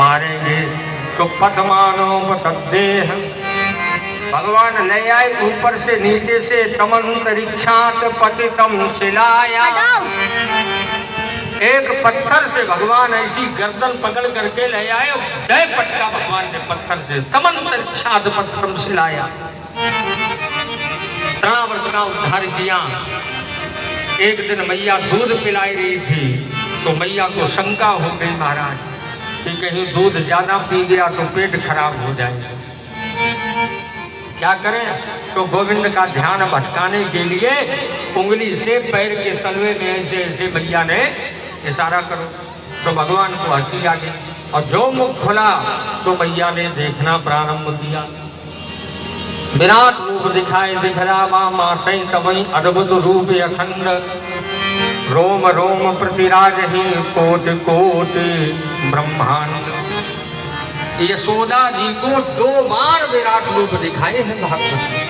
मारेंगे। तो पथमानोपतद्देह भगवान ले आए ऊपर से नीचे से तमंतरिक्षात पतितम शिलाया। एक पत्थर से भगवान ऐसी गर्दन पकड़ करके ले आए, जय पटका भगवान ने पत्थर से तमंतरिक्षात पतितम शिलाया। रावण का उद्धार किया। एक दिन मैया दूध पिलाई रही थी तो मैया को शंका हो गई महाराज कि कहीं दूध ज्यादा पी गया तो पेट खराब हो जाएगा, क्या करें। तो गोविंद का ध्यान भटकाने के लिए उंगली से पैर के तलवे में ऐसे ऐसे मैया ने इशारा करो तो भगवान को हंसी आ गई और जो मुख खुला तो मैया ने देखना प्रारंभ किया। विराट रूप दिखाए दिखलावा माते तमई अद्भुत रूप अखंड। रोम रोम प्रतिराज ही कोटि कोटि ब्रह्मांड। यशोदा जी को 2 बार विराट रूप दिखाए हैं भगवती।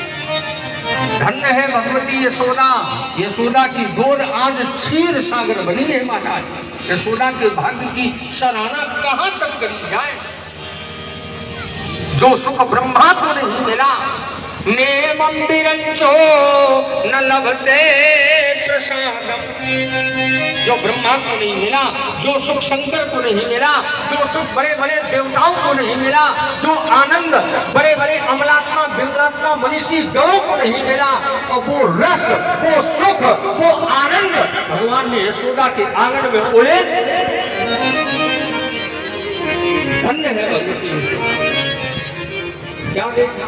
धन्य है भगवती यशोदा। यशोदा की गोद आज क्षीर सागर बनी है महाराज। यशोदा के भाग्य की सराहना कहां तक करी जाए। जो सुख ब्रह्मा को नहीं मिला, नेमं विरंचो न लभते प्रसादम। जो ब्रह्मा को नहीं मिला, जो सुख शंकर को नहीं मिला, जो सुख बड़े बड़े देवताओं को नहीं मिला, जो आनंद बड़े बड़े अमलात्मा विमलात्मा मनीषी गौों को नहीं मिला, और वो रस, वो सुख, वो आनंद भगवान ने यशोदा के आंगन में बोले। धन्य है भगवती यशोदा। क्या देखा,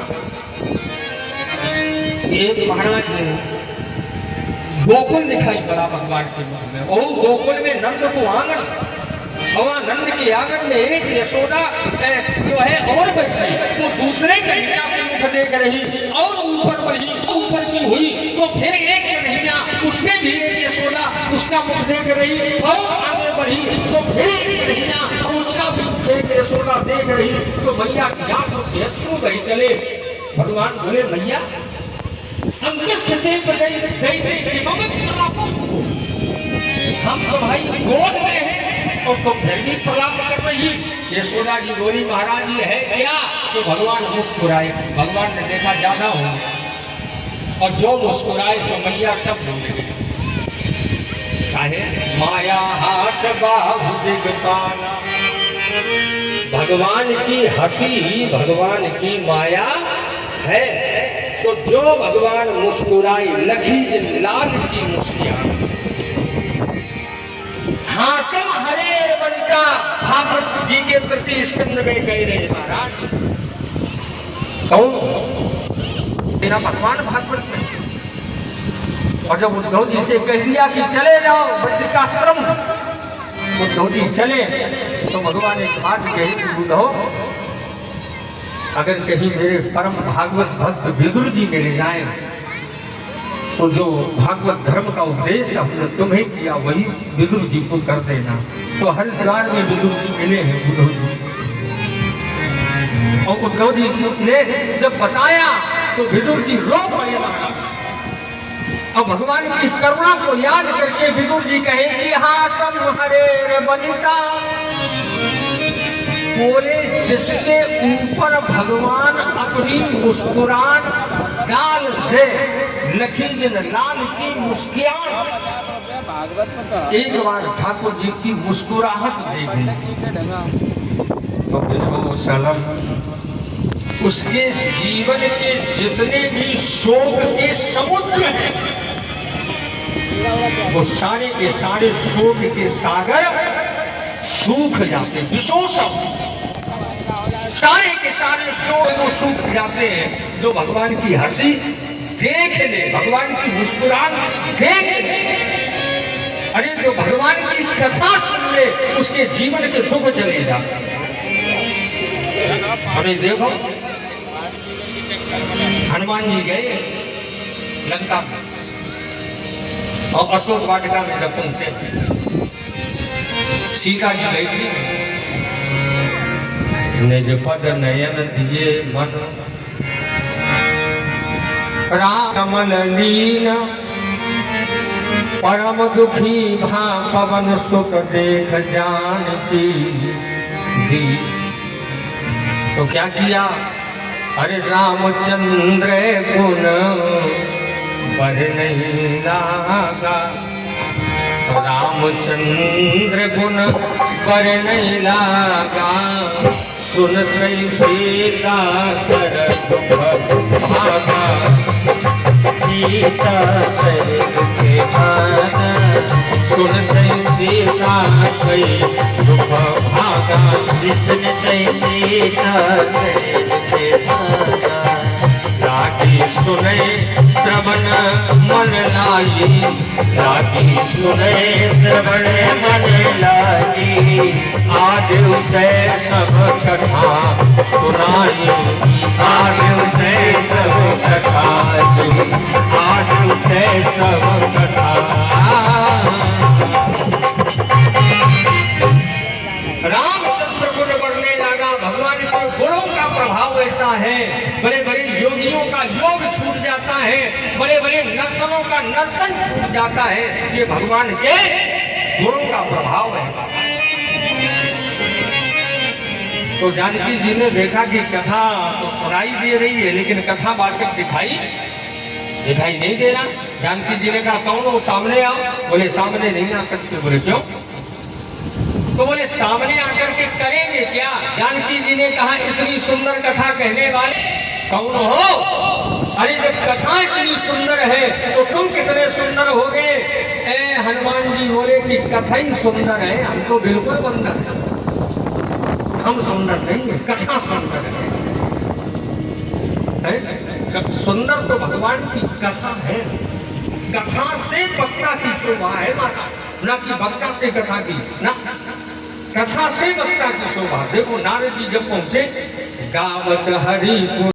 एक महाराज ने गोकुल दिखाई पड़ा भगवान के मुख में, और गोकुल में नंद को आंगन, और नंद के आंगन में एक यशोदा जो है और बच्ची वो दूसरे कन्हैया के मुख देख रही और ऊपर बढ़ी, ऊपर की हुई तो फिर एक कन्हैया उसमें भी एक यशोदा उसका मुख देख रही और आगे बढ़ी तो फिर एक कन्हैया उसका मुख देख यशोदा देख रही। तो मैया की आंखों से अश्रु बही चले। भगवान बोले मैया हम किस हम तो भाई गोद में हैं और तो फिर भी प्रलाप कर रही। यशोदा जी बोली महाराज ये है क्या। तो भगवान मुस्कुराए। भगवान ने देखा ज्यादा हो और जो मुस्कुराए सो मैया सब बोल गई। माया हास बाहु दिगपाला। भगवान की हंसी भगवान की माया है। तो जो भगवान मुस्कुराई लखी लाल की मुस्कुराई। हासम हरे बनिका भागवत जी के प्रति स्कंद में कह रहे महाराज। कौन तेरा भगवान भागवत में। और जब उद्धव जी से कह दिया कि चले जाओ बद्रिकाश्रम, उद्धव जी चले तो भगवान एक बात कही, उद्धव अगर कहीं मेरे परम भागवत भक्त विदुर जी मिल जाए तो जो भागवत धर्म का उपदेश हमने तुम्हें किया वही विदुर जी को कर देना। तो हरिद्वार में विदुर जी मिले हैं उद्धव जी, और उद्धव जी ने जब बताया तो विदुर जी रो पड़े। और भगवान की करुणा को याद करके विदुर जी कहे कि हासम हरे बनिका। बोले जिसके ऊपर भगवान अपनी मुस्कुराहट डाल दे, लखी लाल की मुस्कुराहट। एक बार ठाकुर जी की मुस्कुराहट देख तो विश्वसलम उसके जीवन के जितने भी शोक के समुद्र हैं वो सारे के सारे शोक के सागर सूख जाते। विशोषम सारे के सारे शोक को सूख जाते हैं। जो भगवान की हंसी देख ले, भगवान की मुस्कुराहट देख ले, अरे जो भगवान की कथा सुन ले उसके जीवन के दुख चले जाते। अरे देखो हनुमान जी गए लंका में और अशोक वाटिका में जब पहुंचे सीता जी गई थी। निज पद नयन दिए मन रामल लीन परम दुखी भा पवन सुख देख जान की दी। तो क्या किया, अरे रामचंद्र गुण बर नहीं लागा, रामचंद्र गुण बर नहीं लागा, सुनत सीता कर दुख भागा, सीता कर दुख भागा, सुनत सीता कई दुख भागा, सुनत सीता कर दुख भागा, लागी सुने श्रवण मन लाई, लागी सुने श्रवण मन लाई, आज उसे सब कथा सुनाई, आज उसे सब कथा सुनी, आज उसे सब कथा। रामचंद्र गुण बढ़ने लगा, भगवान के गुणों का प्रभाव ऐसा है, बड़े बड़े योगियों का योग छूट जाता है, बड़े बड़े नर्तनों का नर्तन छूट जाता है, ये भगवान के गुणों का प्रभाव है। तो जानकी जी ने देखा कि कथा तो सुनाई दे रही है, लेकिन कथा वाचक दिखाई नहीं दे रहा। जानकी जी ने कहा कौन हो, सामने आओ। बोले सामने नहीं आ सकते। बोले क्यों? तो बोले सामने आकर के करेंगे क्या? जानकी जी ने कहा इतनी सुंदर कथा कहने वाले कौन हो? अरे जब कथा इतनी सुंदर है तो तुम कितने सुंदर हो गए? हनुमान जी बोले कि कथा ही सुंदर है, हम तो बिल्कुल बंदर है, हम सुंदर नहीं है, कथा सुंदर है। सुंदर तो भगवान की कथा है, कथा से वक्ता की शोभा है माता, न कि वक्ता से कथा की, ना कथा से वक्ता की शोभा। देखो नारद जी जब पहुंचे, गावत हरि